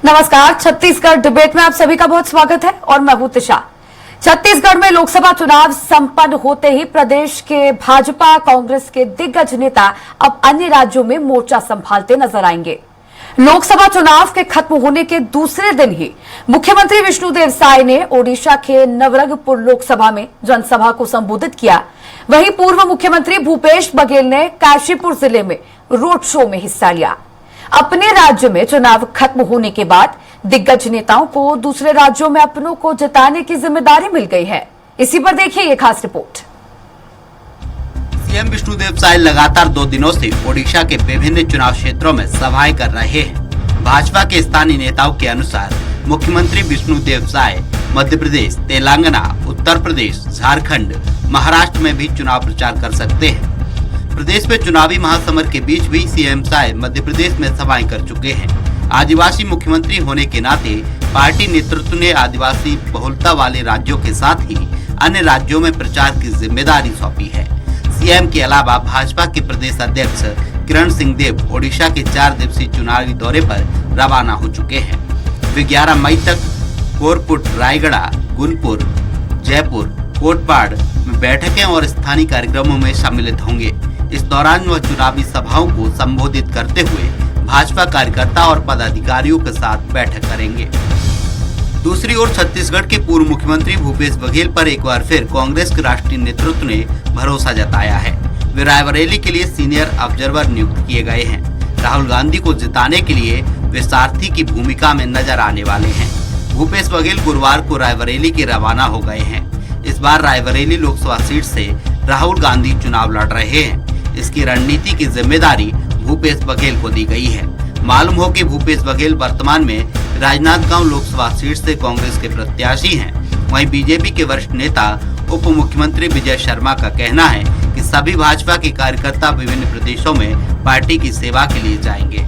नमस्कार, छत्तीसगढ़ डिबेट में आप सभी का बहुत स्वागत है और मैं हूं तिशा। छत्तीसगढ़ में लोकसभा चुनाव संपन्न होते ही प्रदेश के भाजपा कांग्रेस के दिग्गज नेता अब अन्य राज्यों में मोर्चा संभालते नजर आएंगे। लोकसभा चुनाव के खत्म होने के दूसरे दिन ही मुख्यमंत्री विष्णुदेव साय ने ओडिशा के नवरंगपुर लोकसभा में जनसभा को संबोधित किया। वहीं पूर्व मुख्यमंत्री भूपेश बघेल ने काशीपुर जिले में रोड शो में हिस्सा लिया। अपने राज्य में चुनाव खत्म होने के बाद दिग्गज नेताओं को दूसरे राज्यों में अपनों को जिताने की जिम्मेदारी मिल गई है। इसी पर देखिए ये खास रिपोर्ट। सीएम विष्णुदेव साय लगातार 2 दिनों से ओडिशा के विभिन्न चुनाव क्षेत्रों में सभाएं कर रहे हैं। भाजपा के स्थानीय नेताओं के अनुसार मुख्यमंत्री विष्णुदेव साय मध्य प्रदेश, तेलंगाना, उत्तर प्रदेश, झारखंड, महाराष्ट्र में भी चुनाव प्रचार कर सकते हैं। प्रदेश में चुनावी महासमर के बीच भी सीएम साय मध्य प्रदेश में सभाएं कर चुके हैं। आदिवासी मुख्यमंत्री होने के नाते पार्टी नेतृत्व ने आदिवासी बहुलता वाले राज्यों के साथ ही अन्य राज्यों में प्रचार की जिम्मेदारी सौंपी है। सीएम के अलावा भाजपा के प्रदेश अध्यक्ष किरण सिंह देव ओडिशा के 4 दिवसीय चुनावी दौरे पर रवाना हो चुके हैं। वे 11 मई तक कोरपुट, रायगढ़, गुलपुर, जयपुर, कोटपाड़ में बैठकें और स्थानीय कार्यक्रमों में सम्मिलित होंगे। इस दौरान वह चुनावी सभाओं को संबोधित करते हुए भाजपा कार्यकर्ता और पदाधिकारियों के साथ बैठक करेंगे। दूसरी ओर छत्तीसगढ़ के पूर्व मुख्यमंत्री भूपेश बघेल पर एक बार फिर कांग्रेस के राष्ट्रीय नेतृत्व ने भरोसा जताया है। वे रायबरेली के लिए सीनियर ऑब्जर्वर नियुक्त किए गए हैं। राहुल गांधी को जिताने के लिए वे सारथी की भूमिका में नजर आने वाले हैं। भूपेश बघेल गुरुवार को रायबरेली के रवाना हो गए हैं। इस बार रायबरेली लोकसभा सीट से राहुल गांधी चुनाव लड़ रहे हैं। इसकी रणनीति की जिम्मेदारी भूपेश बघेल को दी गई है। मालूम हो कि भूपेश बघेल वर्तमान में राजनांदगांव लोकसभा सीट से कांग्रेस के प्रत्याशी हैं। वहीं बीजेपी के वरिष्ठ नेता उप मुख्यमंत्री विजय शर्मा का कहना है कि सभी भाजपा के कार्यकर्ता विभिन्न प्रदेशों में पार्टी की सेवा के लिए जाएंगे।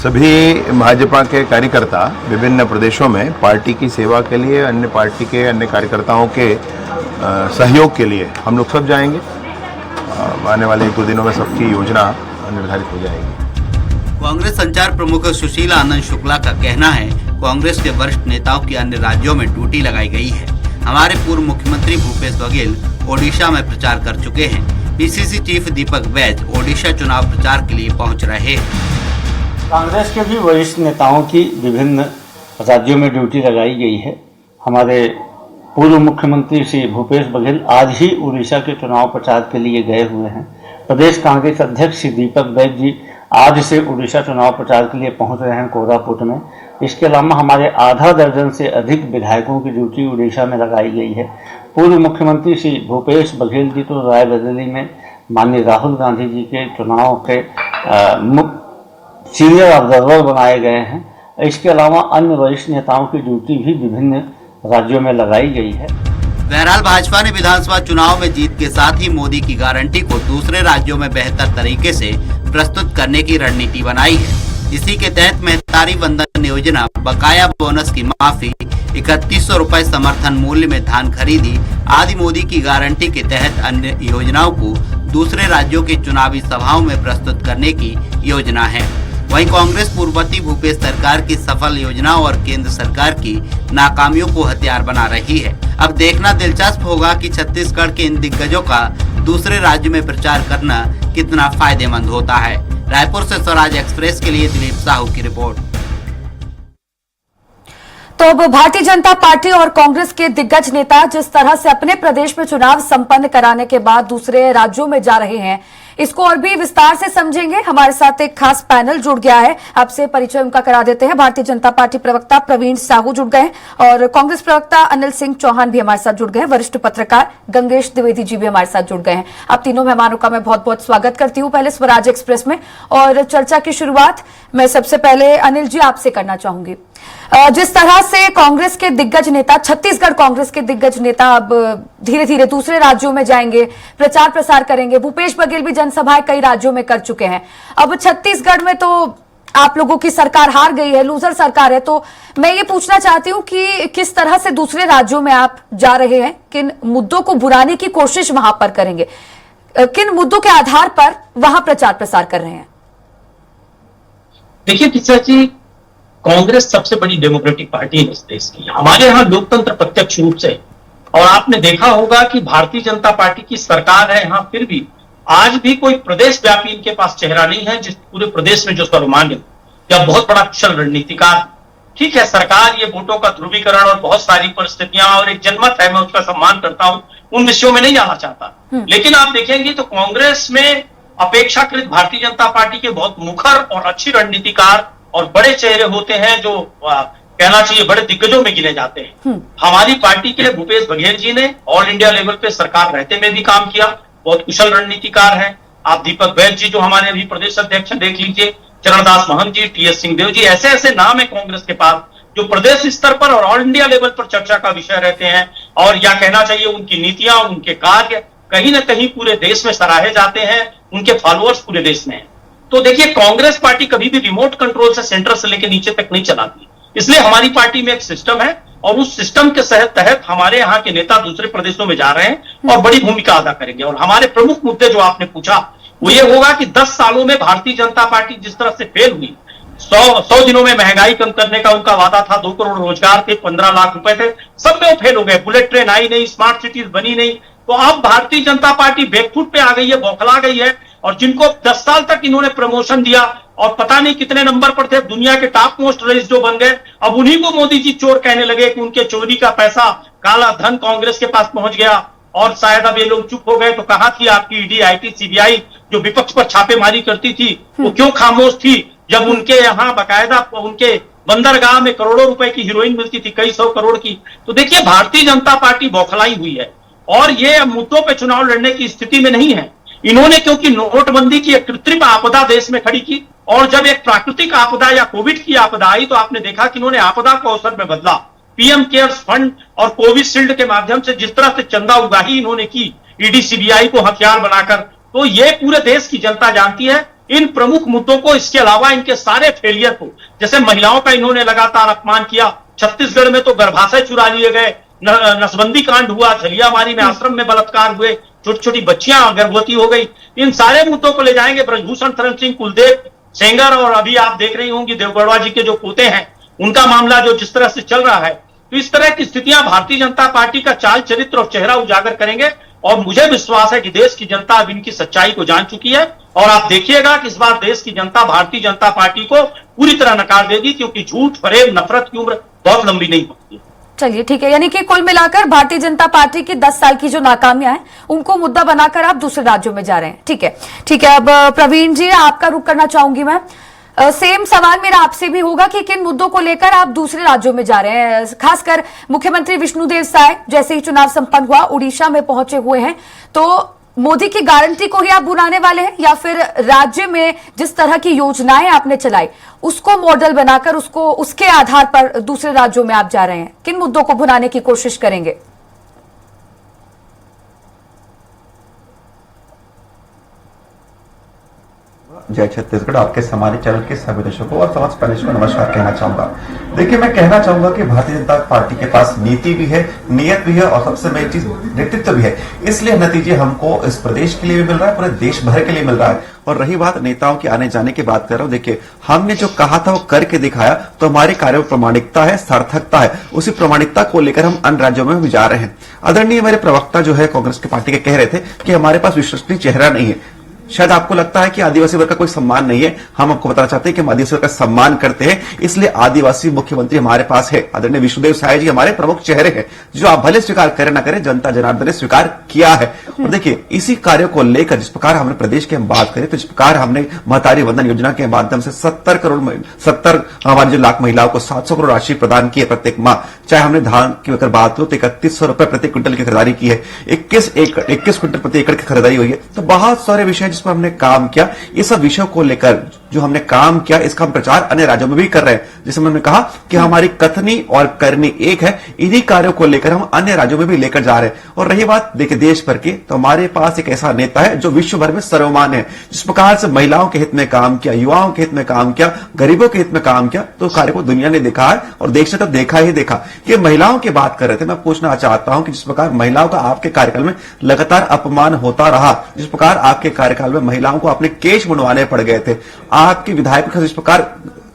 सभी भाजपा के कार्यकर्ता विभिन्न प्रदेशों में पार्टी की सेवा के लिए, अन्य पार्टी के अन्य कार्यकर्ताओं के सहयोग के लिए हम लोग सब जाएंगे। आने वाले 1-2 दिनों में सबकी योजना निर्धारित हो जाएगी। कांग्रेस संचार प्रमुख सुशीला आनंद शुक्ला का कहना है, कांग्रेस के वरिष्ठ नेताओं की अन्य राज्यों में ड्यूटी लगाई गई है। हमारे पूर्व मुख्यमंत्री भूपेश बघेल ओडिशा में प्रचार कर चुके हैं। पीसीसी चीफ दीपक बैज ओडिशा चुनाव प्रचार के लिए पहुंच रहे हैं। कांग्रेस के भी वरिष्ठ नेताओं की विभिन्न राज्यों में ड्यूटी लगाई गई है। हमारे पूर्व मुख्यमंत्री श्री भूपेश बघेल आज ही उड़ीसा के चुनाव प्रचार के लिए गए हुए हैं। प्रदेश कांग्रेस अध्यक्ष श्री दीपक बैज जी आज से उड़ीसा चुनाव प्रचार के लिए पहुंच रहे हैं कोरापुट में। इसके अलावा हमारे आधा दर्जन से अधिक विधायकों की ड्यूटी उड़ीसा में लगाई गई है। पूर्व मुख्यमंत्री श्री भूपेश बघेल जी तो रायबरेली में माननीय राहुल गांधी जी के चुनाव के सीनियर ऑब्जर्वर बनाए गए हैं। इसके अलावा अन्य वरिष्ठ नेताओं की ड्यूटी भी विभिन्न राज्यों में लगाई गई है। बहरहाल भाजपा ने विधानसभा चुनाव में जीत के साथ ही मोदी की गारंटी को दूसरे राज्यों में बेहतर तरीके से प्रस्तुत करने की रणनीति बनाई है। इसी के तहत महतारी वंदन योजना, बकाया बोनस की माफी, 3100 रुपए समर्थन मूल्य में धान खरीदी आदि मोदी की गारंटी के तहत अन्य योजनाओं को दूसरे राज्यों के चुनावी सभाओं में प्रस्तुत करने की योजना है। वहीं कांग्रेस पूर्ववर्ती भूपेश सरकार की सफल योजनाओं और केंद्र सरकार की नाकामियों को हथियार बना रही है। अब देखना दिलचस्प होगा कि छत्तीसगढ़ के इन दिग्गजों का दूसरे राज्य में प्रचार करना कितना फायदेमंद होता है। रायपुर से स्वराज एक्सप्रेस के लिए दिलीप साहू की रिपोर्ट। तो अब भारतीय जनता पार्टी और कांग्रेस के दिग्गज नेता जिस तरह से अपने प्रदेश में चुनाव संपन्न कराने के बाद दूसरे राज्यों में जा रहे हैं, इसको और भी विस्तार से समझेंगे। हमारे साथ एक खास पैनल जुड़ गया है, आपसे परिचय उनका करा देते हैं। भारतीय जनता पार्टी प्रवक्ता प्रवीण साहू जुड़ गए और कांग्रेस प्रवक्ता अनिल सिंह चौहान भी हमारे साथ जुड़ गए हैं। वरिष्ठ पत्रकार गंगेश द्विवेदी जी भी हमारे साथ जुड़ गए हैं। आप तीनों मेहमानों का मैं बहुत बहुत स्वागत करती हूँ पहले स्वराज एक्सप्रेस में। और चर्चा की शुरुआत मैं सबसे पहले अनिल जी आपसे करना चाहूंगी। जिस तरह से कांग्रेस के दिग्गज नेता, छत्तीसगढ़ कांग्रेस के दिग्गज नेता अब धीरे धीरे दूसरे राज्यों में जाएंगे, प्रचार प्रसार करेंगे। भूपेश बघेल भी जनसभाएं कई राज्यों में कर चुके हैं। अब छत्तीसगढ़ में तो आप लोगों की सरकार हार गई है, लूजर सरकार है। तो मैं ये पूछना चाहती हूँ कि किस तरह से दूसरे राज्यों में आप जा रहे हैं, किन मुद्दों को भुनाने की कोशिश वहां पर करेंगे, किन मुद्दों के आधार पर वहां प्रचार प्रसार कर रहे हैं? देखिए टीचर जी, कांग्रेस सबसे बड़ी डेमोक्रेटिक पार्टी है इस देश की। हमारे यहाँ लोकतंत्र प्रत्यक्ष रूप से, और आपने देखा होगा कि भारतीय जनता पार्टी की सरकार है यहाँ, फिर भी आज भी कोई प्रदेश व्यापी इनके पास चेहरा नहीं है जिस पूरे प्रदेश में जो सर्वमान्य या बहुत बड़ा कुशल रणनीतिकार। ठीक है, सरकार ये वोटों का ध्रुवीकरण और बहुत सारी परिस्थितियां और एक जनमत है, मैं उसका सम्मान करता हूं, उन विषयों में नहीं जाना चाहता। लेकिन आप देखेंगे तो कांग्रेस में अपेक्षाकृत भारतीय जनता पार्टी के बहुत मुखर और अच्छी रणनीतिकार और बड़े चेहरे होते हैं जो कहना चाहिए बड़े दिग्गजों में गिने जाते हैं। हमारी पार्टी के भूपेश बघेल जी ने ऑल इंडिया लेवल पे सरकार रहते में भी काम किया, बहुत कुशल रणनीतिकार हैं। आप दीपक बैज जी जो हमारे अभी प्रदेश अध्यक्ष देख लीजिए, चरणदास महंत जी, टीएस सिंहदेव जी, ऐसे ऐसे नाम है कांग्रेस के पास जो प्रदेश स्तर पर और ऑल इंडिया लेवल पर चर्चा का विषय रहते हैं। और या कहना चाहिए उनकी नीतियां, उनके कार्य कहीं ना कहीं पूरे देश में सराहे जाते हैं, उनके फॉलोअर्स पूरे देश में हैं। तो देखिए, कांग्रेस पार्टी कभी भी रिमोट कंट्रोल से सेंटर से लेकर नीचे तक नहीं चलाती, इसलिए हमारी पार्टी में एक सिस्टम है और उस सिस्टम के तहत हमारे यहाँ के नेता दूसरे प्रदेशों में जा रहे हैं और बड़ी भूमिका अदा करेंगे। और हमारे प्रमुख मुद्दे जो आपने पूछा वो ये होगा कि 10 सालों में भारतीय जनता पार्टी जिस तरह से फेल हुई, 100 दिनों में महंगाई कम करने का उनका वादा था, 2 करोड़ रोजगार थे, 15 लाख रुपए थे, सब में वो फेल हो गए। बुलेट ट्रेन आई नहीं, स्मार्ट सिटीज बनी नहीं। तो अब भारतीय जनता पार्टी बैकफुट पे आ गई है, बौखला गई है। और जिनको 10 साल तक इन्होंने प्रमोशन दिया और पता नहीं कितने नंबर पर थे, दुनिया के टॉप मोस्ट रईस जो बन गए, अब उन्हीं को मोदी जी चोर कहने लगे कि उनके चोरी का पैसा, काला धन कांग्रेस के पास पहुंच गया। और शायद अब ये लोग चुप हो गए तो कहां थी आपकी ईडी, आईटी, सीबीआई जो विपक्ष पर छापेमारी करती थी, वो क्यों खामोश थी जब उनके यहाँ बाकायदा उनके बंदरगाह में करोड़ों रुपए की हीरोइन मिलती थी, कई 100 करोड़ की। तो देखिए, भारतीय जनता पार्टी बौखलाई हुई है और ये मुद्दों पे चुनाव लड़ने की स्थिति में नहीं है। इन्होंने क्योंकि नोटबंदी की एक कृत्रिम आपदा देश में खड़ी की और जब एक प्राकृतिक आपदा या कोविड की आपदा आई तो आपने देखा कि इन्होंने आपदा को अवसर में बदला। पीएम केयर्स फंड और कोविशील्ड के माध्यम से जिस तरह से चंदा उगाही इन्होंने की, ईडी सीबीआई को हथियार बनाकर, तो ये पूरे देश की जनता जानती है इन प्रमुख मुद्दों को। इसके अलावा इनके सारे फेलियर को, जैसे महिलाओं का इन्होंने लगातार अपमान किया, छत्तीसगढ़ में तो गर्भाशय चुरा लिए गए, नसबंदी कांड हुआ, झलियामारी में आश्रम में बलात्कार हुए, छोटी छोटी बच्चियां गर्भवती हो गई। इन सारे मुद्दों को ले जाएंगे। ब्रजभूषण शरण सिंह, कुलदीप सेंगर और अभी आप देख रही होंगी देवगढ़वा जी के जो पोते हैं, उनका मामला जो जिस तरह से चल रहा है, तो इस तरह की स्थितियां भारतीय जनता पार्टी का चाल चरित्र और चेहरा उजागर करेंगे। और मुझे विश्वास है कि देश की जनता अब इनकी सच्चाई को जान चुकी है और आप देखिएगा कि इस बार देश की जनता भारतीय जनता पार्टी को पूरी तरह नकार देगी, क्योंकि झूठ, फरेब, नफरत की उम्र बहुत लंबी नहीं होती। चलिए ठीक है, यानी कि कुल मिलाकर भारतीय जनता पार्टी की 10 साल की जो नाकामियां हैं उनको मुद्दा बनाकर आप दूसरे राज्यों में जा रहे हैं। ठीक है, ठीक है। अब प्रवीण जी, आपका रुख करना चाहूंगी मैं। सेम सवाल मेरा आपसे भी होगा कि किन मुद्दों को लेकर आप दूसरे राज्यों में जा रहे हैं। खासकर मुख्यमंत्री विष्णुदेव साय जैसे ही चुनाव संपन्न हुआ उड़ीसा में पहुंचे हुए हैं, तो मोदी की गारंटी को ही आप बुलाने वाले हैं या फिर राज्य में जिस तरह की योजनाएं आपने चलाई उसको मॉडल बनाकर उसके आधार पर दूसरे राज्यों में आप जा रहे हैं? किन मुद्दों को भुनाने की कोशिश करेंगे? जय छत्तीसगढ़, आपके हमारे चैनल के सभी दर्शकों और समाज पैनलिस्ट को नमस्कार कहना चाहूंगा। देखिए, मैं कहना चाहूंगा कि भारतीय जनता पार्टी के पास नीति भी है, नियत भी है और सबसे बड़ी चीज नेतृत्व भी है। इसलिए नतीजे हमको इस प्रदेश के लिए भी मिल रहा है, पूरे देश भर के लिए मिल रहा है। और रही बात नेताओं के आने जाने की बात कर रहा हूं, देखिए हमने जो कहा था वो करके दिखाया, तो हमारे कार्यों में प्रामाणिकता है, सार्थकता है। उसी प्रामाणिकता को लेकर हम अन्य राज्यों में भी जा रहे हैं। आदरणीय मेरे प्रवक्ता जो है कांग्रेस की पार्टी के कह रहे थे कि हमारे पास विश्वसनीय चेहरा नहीं है। शायद आपको लगता है कि आदिवासी वर्ग का कोई सम्मान नहीं है। हम आपको बताना चाहते हैं कि हम आदिवासी वर्ग का सम्मान करते हैं, इसलिए आदिवासी मुख्यमंत्री हमारे पास है। आदरणीय विष्णुदेव साय जी हमारे प्रमुख चेहरे हैं, जो आप भले स्वीकार करें ना करें, जनता जनार्दन ने स्वीकार किया है। और देखिए, इसी कार्य को लेकर जिस प्रकार हमने प्रदेश की हम बात करें, तो जिस प्रकार हमने महतारी वंदन योजना के माध्यम से 70 हमारे जो लाख महिलाओं को 700 करोड़ राशि प्रदान की है प्रत्येक माह। चाहे हमने धान की अगर बात करो तो 3100 रुपए प्रति क्विंटल की खरीदारी की है, 21 क्विंटल प्रति एकड़ की खरीदारी हुई है। तो बहुत सारे विषय जिस पर हमने काम किया, ये सब विषयों को लेकर जो हमने काम किया, इसका हम प्रचार अन्य राज्यों में भी कर रहे हैं। जैसे मैंने कहा कि हमारी कथनी और करनी एक है, इन्हीं कार्यों को लेकर हम अन्य राज्यों में भी लेकर जा रहे हैं। और रही बात देखिए देश भर की, तो हमारे पास एक ऐसा नेता है जो विश्व भर में सर्वमान्य है। जिस प्रकार से महिलाओं के हित में काम किया, युवाओं के हित में काम किया, गरीबों के हित में काम किया, तो कार्य को दुनिया ने देखा है और देश ने तो देखा ही देखा। कि महिलाओं की बात कर रहे थे, मैं पूछना चाहता हूं कि जिस प्रकार महिलाओं का आपके कार्यकाल में लगातार अपमान होता रहा, जिस प्रकार आपके कार्यकाल में महिलाओं को अपने केस मुंडवाने पड़ गए थे, आपके विधायक जिस प्रकार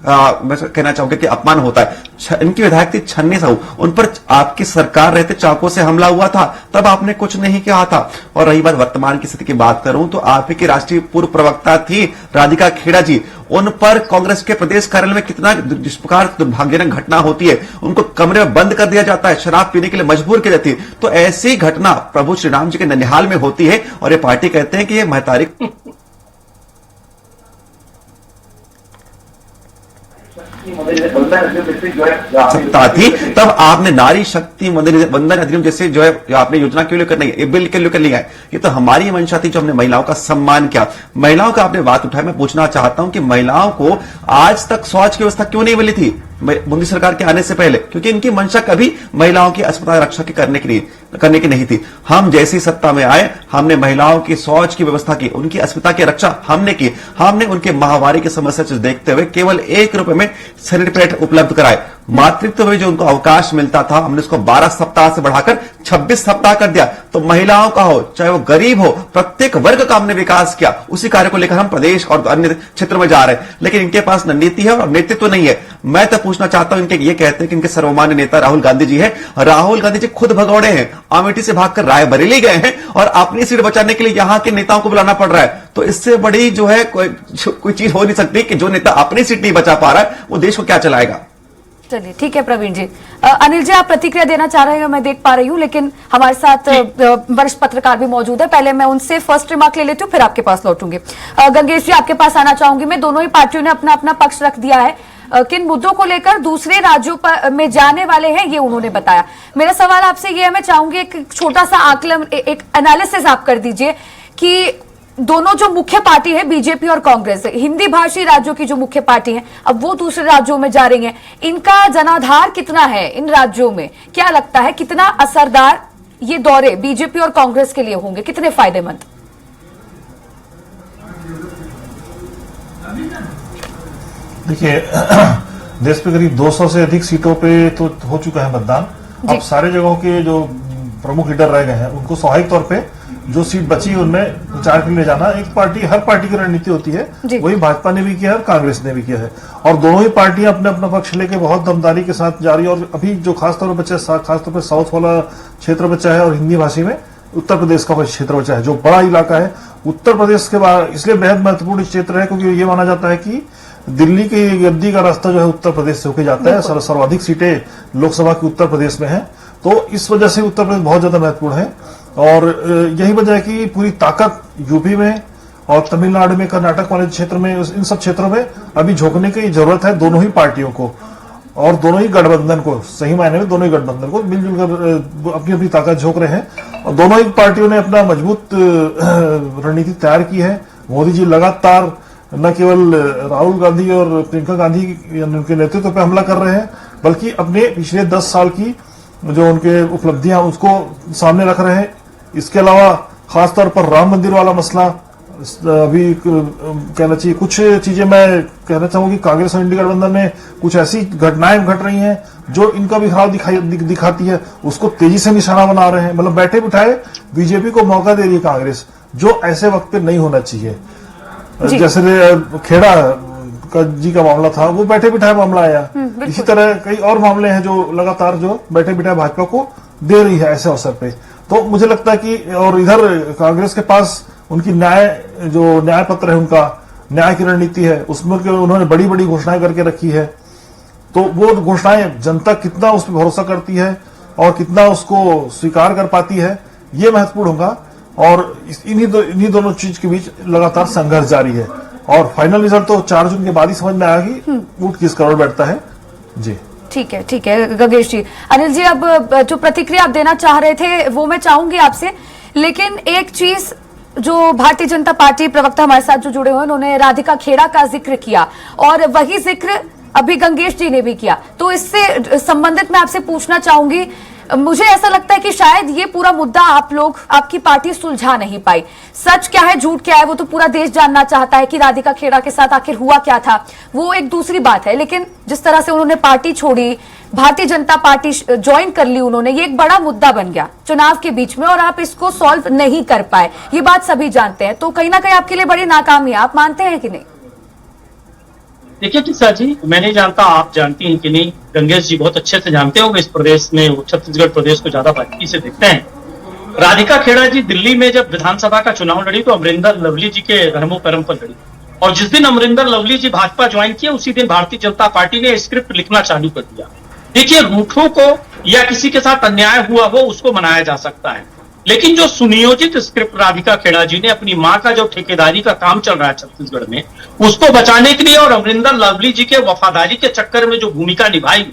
मैं कहना चाहूंगा कि अपमान होता है। इनकी विधायक थी छन्नी साहू, उन पर आपकी सरकार रहते चाकू से हमला हुआ था, तब आपने कुछ नहीं कहा था। और रही बात वर्तमान की स्थिति की बात करूं तो आप ही की राष्ट्रीय पूर्व प्रवक्ता थी राधिका खेड़ा जी, उन पर कांग्रेस के प्रदेश कार्यालय में कितना जिस प्रकार दुर्भाग्यजनक घटना होती है, उनको कमरे में बंद कर दिया जाता है, शराब पीने के लिए मजबूर की जाती है। तो ऐसी घटना प्रभु श्री राम जी के ननिहाल में होती है और ये पार्टी कहते हैं कि ये महतारी सत्ता थी, तब आपने नारी शक्ति वंदन अधिनियम जैसे जो है जो आपने योजना के लिए करनी है, बिल के लिए कर लिया है। ये तो हमारी मंशा थी जो हमने महिलाओं का सम्मान किया। महिलाओं का आपने बात उठाई, मैं पूछना चाहता हूं कि महिलाओं को आज तक शौच की व्यवस्था क्यों नहीं मिली थी मोदी सरकार के आने से पहले? क्योंकि इनकी मंशा कभी महिलाओं की अस्पताल रक्षा की करने की नहीं थी। हम जैसी सत्ता में आए, हमने महिलाओं की शौच की व्यवस्था की, उनकी अस्पताल की रक्षा हमने की। हमने उनके माहवारी की समस्या से देखते हुए केवल 1 रुपए में सैनिटरी पैड उपलब्ध कराए। मातृत्व में जो उनको अवकाश मिलता था, हमने उसको 12 सप्ताह से बढ़ाकर 26 सप्ताह कर दिया। तो महिलाओं का हो चाहे वो गरीब हो, प्रत्येक वर्ग का हमने विकास किया। उसी कार्य को लेकर हम प्रदेश और अन्य क्षेत्रों में जा रहे हैं, लेकिन इनके पास न नीति है और नेतृत्व नहीं है। मैं तो पूछना चाहता हूं, इनके ये कहते हैं कि इनके सर्वमान्य नेता राहुल गांधी जी है। राहुल गांधी जी खुद भगौड़े हैं, अमेठी से भागकर रायबरेली गए हैं और अपनी सीट बचाने के लिए यहां के नेताओं को बुलाना पड़ रहा है। तो इससे बड़ी जो है कोई चीज हो नहीं सकती कि जो नेता अपनी सीट नहीं बचा पा रहा है वो देश को क्या चलाएगा। चलिए ठीक है प्रवीण जी। अनिल जी, आप प्रतिक्रिया देना चाह रहे हैं, मैं देख पा रही हूं, लेकिन हमारे साथ वरिष्ठ पत्रकार भी मौजूद है। पहले मैं उनसे फर्स्ट रिमार्क ले लेती हूं, फिर आपके पास लौटूंगी। गंगेश जी, आपके पास आना चाहूंगी मैं। दोनों ही पार्टियों ने अपना अपना पक्ष रख दिया है, किन मुद्दों को लेकर दूसरे राज्यों में जाने वाले हैं ये उन्होंने बताया। मेरा सवाल आपसे ये है, मैं चाहूंगी एक छोटा सा आकलन, एक एनालिसिस आप कर दीजिए कि दोनों जो मुख्य पार्टी है बीजेपी और कांग्रेस, हिंदी भाषी राज्यों की जो मुख्य पार्टी है, अब वो दूसरे राज्यों में जा रही हैं, इनका जनाधार कितना है इन राज्यों में? क्या लगता है कितना असरदार ये दौरे बीजेपी और कांग्रेस के लिए होंगे, कितने फायदेमंद? देखिए, देश पे करीब 200 से अधिक सीटों पे तो हो चुका है मतदान। अब सारे जगहों के जो प्रमुख लीडर रह गए हैं उनको स्वाभाविक तौर पे जो सीट बची उनमें प्रचार के लिए जाना एक पार्टी, हर पार्टी की रणनीति होती है। वही भाजपा ने भी किया है और कांग्रेस ने भी किया है, और दोनों ही पार्टियां अपने अपना पक्ष लेके बहुत दमदारी के साथ जा रही है। और अभी जो खासतौर पर बचा है, खासतौर पर साउथ वाला क्षेत्र बचा है और हिंदी भाषी में उत्तर प्रदेश का क्षेत्र बचा है, जो बड़ा इलाका है। उत्तर प्रदेश के बाद इसलिए बेहद महत्वपूर्ण क्षेत्र है क्योंकि ये माना जाता है कि दिल्ली की गद्दी का रास्ता जो है उत्तर प्रदेश से होकर जाता है। सर्वाधिक सीटें लोकसभा की उत्तर प्रदेश में है, तो इस वजह से उत्तर प्रदेश बहुत ज्यादा महत्वपूर्ण है। और यही वजह है कि पूरी ताकत यूपी में और तमिलनाडु में, कर्नाटक वाले क्षेत्र में, इन सब क्षेत्रों में अभी झोंकने की जरूरत है दोनों ही पार्टियों को और दोनों ही गठबंधन को। सही मायने में दोनों ही गठबंधन को मिलजुल कर अपनी अपनी ताकत झोंक रहे हैं और दोनों ही पार्टियों ने अपना मजबूत रणनीति तैयार की है। मोदी जी लगातार न केवल राहुल गांधी और प्रियंका गांधी उनके नेतृत्व पे हमला कर रहे हैं, बल्कि अपने पिछले 10 साल की जो उनके उपलब्धियां उसको सामने रख रहे हैं। इसके अलावा खासतौर पर राम मंदिर वाला मसला अभी कहना चाहिए, कुछ चीजें मैं कहना चाहूंगी कांग्रेस और इंडी गठबंधन में कुछ ऐसी घटनाएं घट रही हैं जो इनका भी खराब दिखाती है, उसको तेजी से निशाना बना रहे हैं। मतलब बैठे बिठाए बीजेपी को मौका दे रही है कांग्रेस, जो ऐसे वक्त पे नहीं होना चाहिए। जैसे खेड़ा जी का मामला था, वो बैठे बिठाए मामला आया। इसी तरह कई और मामले हैं जो लगातार जो बैठे बिठाए भाजपा को दे रही है ऐसे अवसर पे। तो मुझे लगता है कि और इधर कांग्रेस के पास उनकी न्याय पत्र है, उनका न्याय की रणनीति है, उसमें उन्होंने बड़ी बड़ी घोषणाएं करके रखी है। तो वो घोषणाएं जनता कितना उस पर भरोसा करती है और कितना उसको स्वीकार कर पाती है, ये महत्वपूर्ण होगा। और इन्हीं दोनों चीज के बीच लगातार संघर्ष जारी है और फाइनल रिजल्ट तो 4 जून के बाद ही समझ में आएगा कि वोट किस करोड़ बैठता है। जी ठीक है गंगेश जी। अनिल जी, अब जो प्रतिक्रिया आप देना चाह रहे थे वो मैं चाहूंगी आपसे, लेकिन एक चीज जो भारतीय जनता पार्टी प्रवक्ता हमारे साथ जो जुड़े हुए हैं, उन्होंने राधिका खेड़ा का जिक्र किया और वही जिक्र अभी गंगेश जी ने भी किया। तो इससे संबंधित मैं आपसे पूछना चाहूंगी, मुझे ऐसा लगता है कि शायद ये पूरा मुद्दा आप लोग, आपकी पार्टी सुलझा नहीं पाई। सच क्या है, झूठ क्या है, वो तो पूरा देश जानना चाहता है कि राधिका खेड़ा के साथ आखिर हुआ क्या था, वो एक दूसरी बात है। लेकिन जिस तरह से उन्होंने पार्टी छोड़ी, भारतीय जनता पार्टी ज्वाइन कर ली उन्होंने, ये एक बड़ा मुद्दा बन गया चुनाव के बीच में और आप इसको सॉल्व नहीं कर पाए, ये बात सभी जानते हैं। तो कहीं ना कहीं आपके लिए बड़ी नाकामी है, आप मानते हैं कि नहीं? देखिए टिस्सा जी, मैं नहीं जानता आप जानती हैं कि नहीं, गंगेश जी बहुत अच्छे से जानते होंगे इस प्रदेश में, वो छत्तीसगढ़ प्रदेश को ज्यादा बारीकी से देखते हैं। राधिका खेड़ा जी दिल्ली में जब विधानसभा का चुनाव लड़ी तो अमरिंदर लवली जी के रहमो करम पर लड़ी, और जिस दिन अमरिंदर लवली जी भाजपा ज्वाइन किए उसी दिन भारतीय जनता पार्टी ने स्क्रिप्ट लिखना चालू कर दिया। देखिए, रूठों को या किसी के साथ अन्याय हुआ हो उसको मनाया जा सकता है, लेकिन जो सुनियोजित स्क्रिप्ट राधिका खेड़ा जी ने अपनी मां का जो ठेकेदारी का काम चल रहा है छत्तीसगढ़ में, उसको बचाने के लिए और अमरिंदर लवली जी के वफादारी के चक्कर में जो भूमिका निभाई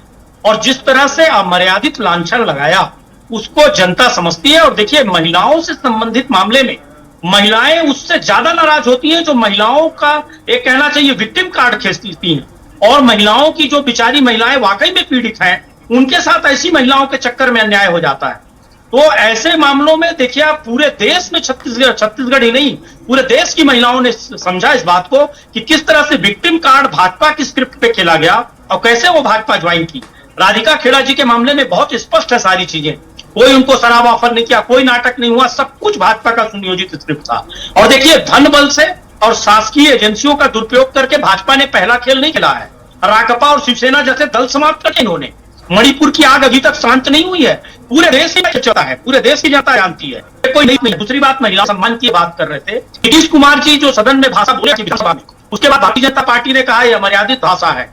और जिस तरह से अमर्यादित लांछन लगाया, उसको जनता समझती है। और देखिए, महिलाओं से संबंधित मामले में महिलाएं उससे ज्यादा नाराज होती हैं जो महिलाओं का एक कहना चाहिए विक्टिम कार्ड खींचती हैं, और महिलाओं की जो बेचारी महिलाएं वाकई में पीड़ित हैं, उनके साथ ऐसी महिलाओं के चक्कर में अन्याय हो जाता है। तो ऐसे मामलों में देखिए, आप पूरे देश में छत्तीसगढ़ ही नहीं पूरे देश की महिलाओं ने समझा इस बात को कि किस तरह से विक्टिम कार्ड भाजपा की स्क्रिप्ट पे खेला गया और कैसे वो भाजपा ज्वाइन की। राधिका खेड़ा जी के मामले में बहुत स्पष्ट है सारी चीजें, कोई उनको शराब ऑफर नहीं किया, कोई नाटक नहीं हुआ, सब कुछ भाजपा का सुनियोजित स्क्रिप्ट था। और देखिए, धन बल से और शासकीय एजेंसियों का दुरुपयोग करके भाजपा ने पहला खेल नहीं खेला है। राकपा और शिवसेना जैसे दल समाप्त करके इन्होंने, मणिपुर की आग अभी तक शांत नहीं हुई है, पूरे देश में चलता है, पूरे देश की जनता जानती है, कोई नहीं। दूसरी बात, महिला सम्मान की बात कर रहे थे, नीतीश कुमार जी जो सदन में भाषा बोले विधानसभा में, उसके बाद भारतीय जनता पार्टी ने कहा यह अमर्यादित भाषा है,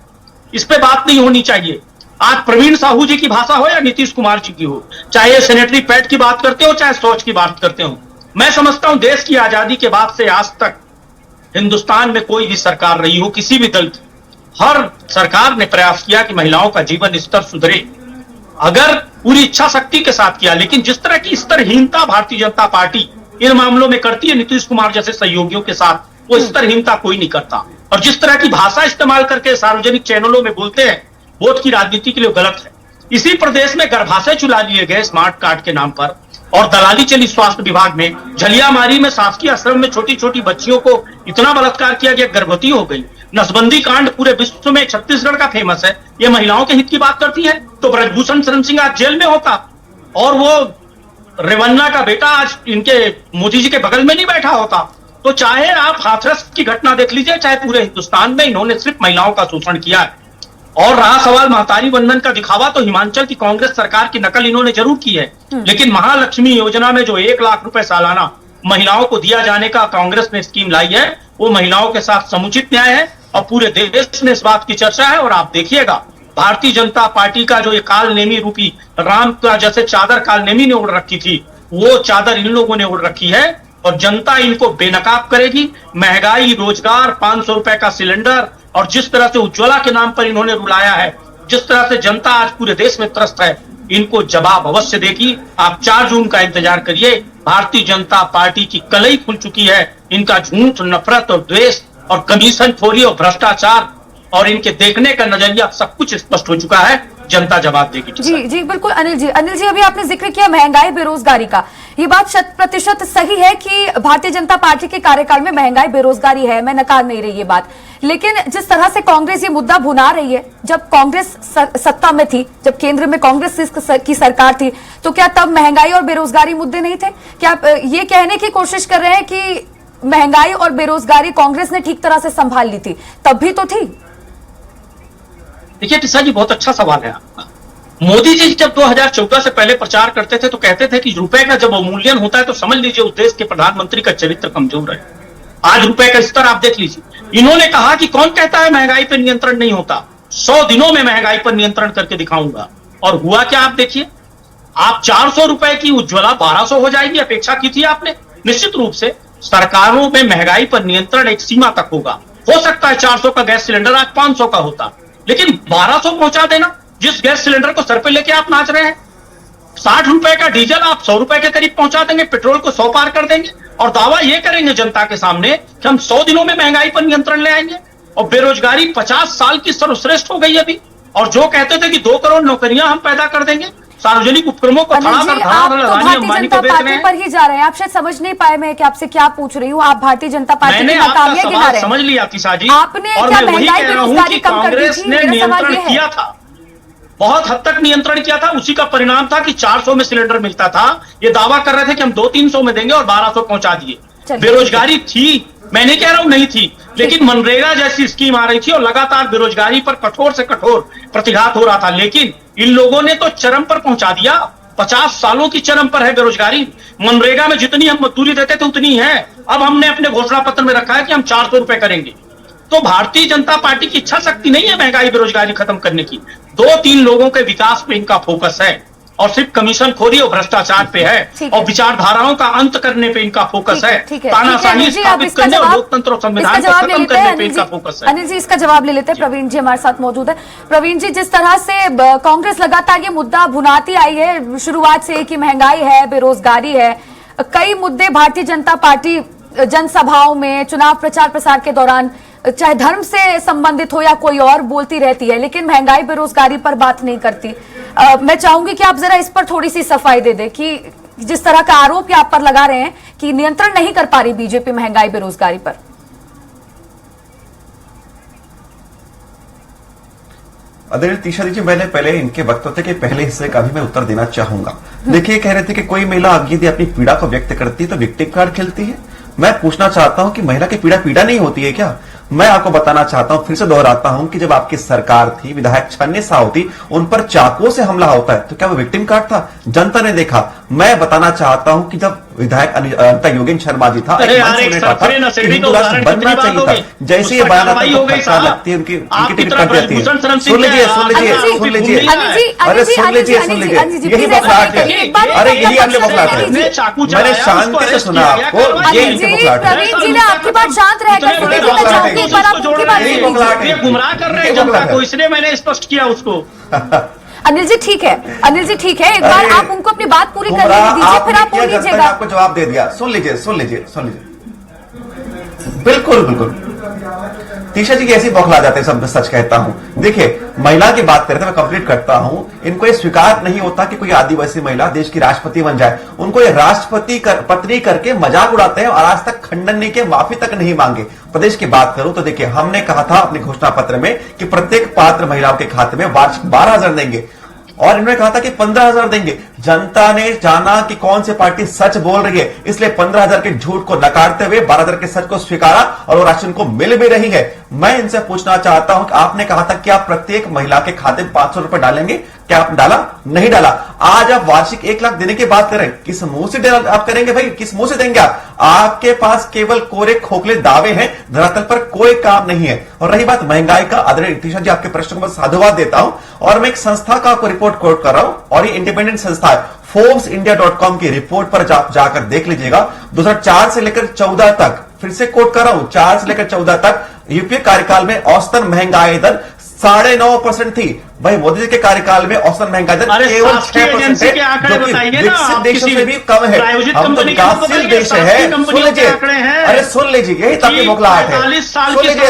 इस पे बात नहीं होनी चाहिए। आज प्रवीण साहू जी की भाषा हो या नीतीश कुमार जी की हो, चाहे सैनिटरी पैड की बात करते हो चाहे शौच की बात करते हो, मैं समझता हूं देश की आजादी के बाद से आज तक हिंदुस्तान में कोई भी सरकार रही हो किसी भी दल की, हर सरकार ने प्रयास किया कि महिलाओं का जीवन स्तर सुधरे, अगर पूरी इच्छा शक्ति के साथ किया। लेकिन जिस तरह की स्तरहीनता भारतीय जनता पार्टी इन मामलों में करती है नीतीश कुमार जैसे सहयोगियों के साथ, वो स्तरहीनता कोई नहीं करता। और जिस तरह की भाषा इस्तेमाल करके सार्वजनिक चैनलों में बोलते हैं, वोट की राजनीति के लिए गलत है। इसी प्रदेश में गर्भाशय चुला लिए गए स्मार्ट कार्ड के नाम पर, और दलाली चली स्वास्थ्य विभाग में। झलियामारी में शासकीय आश्रम में छोटी छोटी बच्चियों को इतना बलात्कार किया गया, गर्भवती हो गई। नसबंदी कांड पूरे विश्व में छत्तीसगढ़ का फेमस है, ये महिलाओं के हित की बात करती है। तो ब्रजभूषण शरण सिंह आज जेल में होता और वो रेवन्ना का बेटा आज इनके मोदी जी के बगल में नहीं बैठा होता। तो चाहे आप हाथरस की घटना देख लीजिए, चाहे पूरे हिंदुस्तान में इन्होंने सिर्फ महिलाओं का शोषण किया है। और रहा सवाल महतारी वंदन का दिखावा, तो हिमाचल की कांग्रेस सरकार की नकल इन्होंने जरूर की है, लेकिन महालक्ष्मी योजना में जो 1 लाख रुपए सालाना महिलाओं को दिया जाने का कांग्रेस ने स्कीम लाई है, वो महिलाओं के साथ समुचित न्याय है और पूरे देश में इस बात की चर्चा है। और आप देखिएगा, भारतीय जनता पार्टी का जो ये कालनेमी रूपी राम का जैसे चादर कालनेमी ने ओढ़ रखी थी, वो चादर इन लोगों ने ओढ़ रखी है और जनता इनको बेनकाब करेगी। महंगाई, रोजगार, 500 रुपए का सिलेंडर और जिस तरह से उज्ज्वला के नाम पर इन्होंने रुलाया है, जिस तरह से जनता आज पूरे देश में त्रस्त है, इनको जवाब अवश्य देगी। आप 4 जून का इंतजार करिए। भारतीय जनता पार्टी की कलई खुल चुकी है। इनका झूठ, नफरत और द्वेष और कमीशन खोरी और भ्रष्टाचार और इनके देखने का नजरिया सब कुछ स्पष्ट हो चुका है। जनता जवाब देगी। जी जी बिल्कुल। अनिल जी, अभी आपने जिक्र किया महंगाई, बेरोजगारी का। ये बात 100% सही है कि भारतीय जनता पार्टी के कार्यकाल में महंगाई, बेरोजगारी है, मैं नकार नहीं रही ये बात। लेकिन जिस तरह से कांग्रेस ये मुद्दा भुना रही है, जब कांग्रेस सत्ता में थी, जब केंद्र में कांग्रेस की सरकार थी, तो क्या तब महंगाई और बेरोजगारी मुद्दे नहीं थे? क्या आप ये कहने की कोशिश कर रहे हैं कि महंगाई और बेरोजगारी कांग्रेस ने ठीक तरह से संभाल ली थी? तब भी तो थी। देखिए टिस्सा जी, बहुत अच्छा सवाल है आपका। मोदी जी जब 2014 से पहले प्रचार करते थे तो कहते थे कि रुपए का जब अवमूल्यन होता है तो समझ लीजिए उस देश के प्रधानमंत्री का चरित्र कमजोर है। आज रुपए का स्तर आप देख लीजिए। इन्होंने कहा कि कौन कहता है महंगाई पर नियंत्रण नहीं होता, 100 दिनों में महंगाई पर नियंत्रण करके दिखाऊंगा। और हुआ क्या आप देखिए, आप 400 रुपए की उज्ज्वला 1200 हो जाएगी, अपेक्षा की थी आपने। निश्चित रूप से सरकारों में महंगाई पर नियंत्रण एक सीमा तक होगा। हो सकता है 400 का गैस सिलेंडर आज 500 का होता, लेकिन 1200 पहुंचा देना। जिस गैस सिलेंडर को सर पे लेके आप नाच रहे हैं, 60 रुपए का डीजल आप 100 रुपए के करीब पहुंचा देंगे, पेट्रोल को 100 पार कर देंगे और दावा ये करेंगे जनता के सामने कि हम 100 दिनों में महंगाई पर नियंत्रण ले आएंगे। और बेरोजगारी 50 साल की सर्वश्रेष्ठ हो गई अभी। और जो कहते थे कि 2 करोड़ नौकरियां हम पैदा कर देंगे, सार्वजनिक उपक्रमों को भारतीय जनता पार्टी पर ही जा रहे हैं। आप शायद समझ नहीं पाए मैं कि आपसे क्या पूछ रही हूँ। आप भारतीय जनता पार्टी की नाकामियां गिना रहे हैं। समझ लिया टिस्सा जी। आपने क्या महंगाई, बेरोजगारी कम कर दी थी? मेरा सवाल ये है। था, बहुत हद तक नियंत्रण किया था। उसी का परिणाम था कि 400 में सिलेंडर मिलता था। ये दावा कर रहे थे कि हम 200-300 में देंगे और 1200 पहुंचा दिए। बेरोजगारी थी, मैं नहीं कह रहा हूं नहीं थी, लेकिन मनरेगा जैसी स्कीम आ रही थी और लगातार बेरोजगारी पर कठोर से कठोर प्रतिघात हो रहा था, लेकिन इन लोगों ने तो चरम पर पहुंचा दिया। 50 सालों की चरम पर है बेरोजगारी। मनरेगा में जितनी हम मजदूरी देते थे उतनी है। अब हमने अपने घोषणा पत्र में रखा है कि हम 400 रुपए करेंगे। तो भारतीय जनता पार्टी की इच्छा शक्ति नहीं है महंगाई बेरोजगारी खत्म करने की। 2-3 लोगों के विकास पे इनका फोकस है और सिर्फ कमीशन खोरी और भ्रष्टाचार पे है और विचारधाराओं का अंत करने पे इनका फोकस है। तानाशाही स्थापित करने और लोकतंत्र और संविधान को खत्म करने पे इनका फोकस है। अनिल जी, इसका जवाब ले लेते हैं। प्रवीण जी हमारे साथ मौजूद है। प्रवीण जी, जिस तरह से कांग्रेस लगातार ये मुद्दा भुनाती आई है शुरुआत से कि महंगाई है, बेरोजगारी है, कई मुद्दे भारतीय जनता पार्टी जनसभाओं में, चुनाव प्रचार प्रसार के दौरान, चाहे धर्म से संबंधित हो या कोई और, बोलती रहती है, लेकिन महंगाई बेरोजगारी पर बात नहीं करती। मैं चाहूंगी कि आप जरा इस पर थोड़ी सी सफाई दे दें कि जिस तरह का आरोप आप पर लगा रहे हैं कि नियंत्रण नहीं कर पा रही बीजेपी महंगाई बेरोजगारी पर। आदरणीय तीशा जी, मैंने पहले इनके वक्तव्य के पहले हिस्से का भी मैं उत्तर देना चाहूंगा। देखिए, कह रहे थे कि कोई महिला यदि अपनी पीड़ा को व्यक्त करती है तो विक्टिम कार्ड खेलती है। मैं पूछना चाहता हूं कि महिला की पीड़ा नहीं होती है क्या? मैं आपको बताना चाहता हूं, फिर से दोहराता हूं कि जब आपकी सरकार थी, विधायक छन्नी सावती, उन पर चाकुओं से हमला होता है तो क्या वो विक्टिम कार्ड था? जनता ने देखा। मैं बताना चाहता हूं कि जब विधायक अनिता योगेंद्र शर्मा जी था, बनना चाहिए था। जैसे ये बयान आता है लगती है उनकी टिकट कट जाती है। सुन लीजिए, अरे सुन लीजिए, यही बखलाहट है। अरे यही आपने बखलाहट है। मैंने शांति से सुना आपको, ये इनके बखलाहट है। प्रवीण जी ने आपकी बात शांत रहकर ये गुमराह कर रहे हैं जनता को, इसलिए मैंने स्पष्ट किया उसको। अनिल जी ठीक है, अनिल जी ठीक है, एक बार आप उनको अपनी बात पूरी करने दीजिए, फिर आप बोल लीजिएगा। आपको जवाब दे दिया। सुन लीजिए। बिल्कुल तीशा जी की ऐसी बौखला जाते हैं, सब सच कहता हूं। देखिए, महिला की बात करते मैं कंप्लीट करता हूं। इनको ये स्वीकार नहीं होता कि कोई आदिवासी महिला देश की राष्ट्रपति बन जाए। उनको ये राष्ट्रपति पत्नी करके मजाक उड़ाते हैं और आज तक खंडन नहीं के, माफी तक नहीं मांगे। प्रदेश की बात करूं तो देखिए, हमने कहा था अपने घोषणा पत्र में कि प्रत्येक पात्र महिलाओं के खाते में वार्षिक 12,000 देंगे और इन्होंने कहा था कि 15,000 देंगे। जनता ने जाना कि कौन सी पार्टी सच बोल रही है, इसलिए 15,000 के झूठ को नकारते हुए 12,000 के सच को स्वीकारा और वो राशन को मिल भी रही है। मैं इनसे पूछना चाहता हूं कि आपने कहा था कि आप प्रत्येक महिला के खाते में 500 रुपए डालेंगे, क्या आप डाला? नहीं डाला। आज आप वार्षिक 1 लाख देने की बात करें, किस मुंह से आप करेंगे भाई? किस मुंह से देंगे आप? आपके पास केवल कोरे खोखले दावे हैं, धरातल पर कोई काम नहीं है। और रही बात महंगाई का, आदरणीय तीशा जी आपके प्रश्न को मैं साधुवाद देता हूं और मैं एक संस्था का आपको रिपोर्ट कोट कर रहा हूं और ये इंडिपेंडेंट संस्था है। ForbesIndia.com की रिपोर्ट पर जाकर देख लीजिएगा। 2004 से लेकर 14 तक, फिर से कोट कर रहा हूं, 4 से लेकर 14 तक यूपीए कार्यकाल में औसतन महंगाई दर 9.5% थी। भाई मोदी जी के कार्यकाल में औसतन महंगाई दर केवल 6% है, जो कि विकसित देशों से भी कम है। हम तो विकासशील देश है। सुन लीजिए, अरे सुन लीजिए, यही तक बौखलाहट है। सुन लीजिए,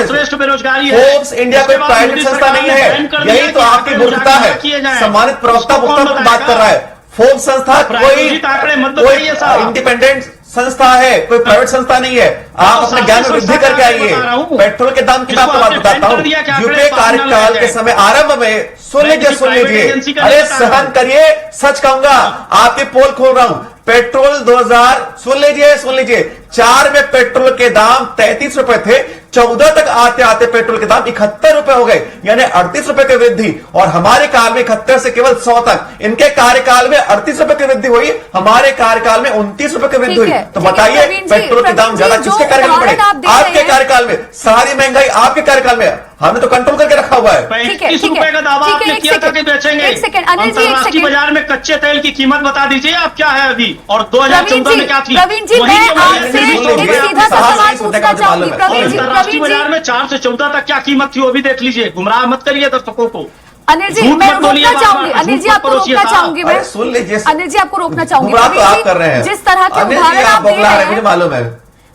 फोर्ब्स इंडिया कोई प्राइवेट संस्था नहीं है, यही तो आपकी मूर्खता है। सम्मानित प्रवक्ता बात कर रहा है। फोर्ब्स संस्था कोई इंडिपेंडेंट संस्था है, कोई प्राइवेट संस्था नहीं है। आप अपने ज्ञान में वृद्धि करके आइए। पेट्रोल के दाम की मैं आपको बात बताता हूँ। यूपीए कार्यकाल के समय आरंभ में, सुन लीजिए, अरे सहन करिए, सच कहूंगा, आपके पोल खोल रहा हूं। पेट्रोल 2000, सुन लीजिए, 4 में पेट्रोल के दाम 33 रुपए थे, 14 तक आते आते पेट्रोल के दाम 71 रुपए हो गए, यानी 38 रुपए की वृद्धि। और हमारे काल में 71 से केवल 100 तक, इनके कार्यकाल में 38 रुपए की वृद्धि हुई, हमारे कार्यकाल में 29 रुपए की वृद्धि हुई। तो बताइए, पेट्रोल के दाम ज्यादा किसके कार्यकाल में बढ़े? आपके कार्यकाल में। सारी महंगाई आपके कार्यकाल में, हमने तो कंट्रोल करके रखा हुआ है। 35 रुपए का दावा आपने किया था कि बेचेंगे। अंतरराष्ट्रीय बाजार में कच्चे तेल की कीमत बता दीजिए आप क्या है अभी, और 2014 में क्या थी? प्रवीण जी, मैं आपसे एक सीधा सा सवाल पूछना चाहूंगी। अंतरराष्ट्रीय बाजार में 4 से 14 तक क्या कीमत थी वो भी देख लीजिए। गुमराह मत करिए दर्शकों को। अनिल जी, मैं रोकना चाहूंगी। अनिल जी, आपको रोकना चाहूंगी मैं। सुन लीजिए, अनिल जी, आपको रोकना चाहूंगी। आप कर रहे हैं, जिस तरह के उदाहरण आप दे रहे हैं, मुझे मालूम है।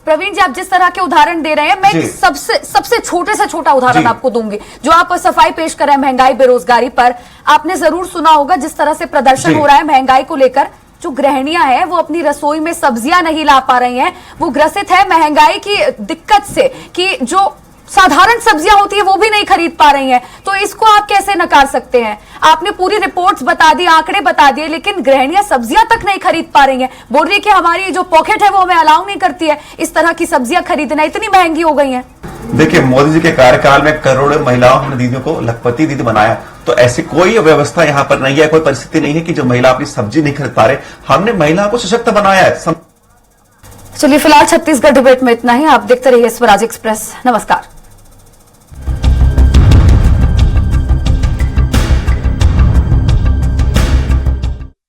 प्रवीण जी, आप जिस तरह के उदाहरण दे रहे हैं, मैं सबसे छोटे से छोटा उदाहरण आपको दूंगी। जो आप सफाई पेश कर रहे हैं महंगाई बेरोजगारी पर, आपने जरूर सुना होगा जिस तरह से प्रदर्शन हो रहा है महंगाई को लेकर। जो गृहिणियां हैं वो अपनी रसोई में सब्जियां नहीं ला पा रही हैं, वो ग्रसित है महंगाई की दिक्कत से कि जो साधारण सब्जियां होती है वो भी नहीं खरीद पा रही हैं। तो इसको आप कैसे नकार सकते हैं? आपने पूरी रिपोर्ट्स बता दी, आंकड़े बता दिए, लेकिन गृहिणियां सब्जियां तक नहीं खरीद पा रही हैं। बोल रही है कि हमारी जो पॉकेट है वो हमें अलाउ नहीं करती है इस तरह की सब्जियां खरीदना, इतनी महंगी हो गई हैं। देखिए, मोदी जी के कार्यकाल में करोड़ों महिलाओं ने दीदियों को लखपति दीदी बनाया। तो ऐसी कोई व्यवस्था यहाँ पर नहीं है, कोई परिस्थिति नहीं है कि जो महिला अपनी सब्जी नहीं खरीद पा रहे। हमने महिला को सशक्त बनाया है। चलिए फिलहाल छत्तीसगढ़ डिबेट में इतना ही। आप देखते रहिए स्वराज एक्सप्रेस। नमस्कार।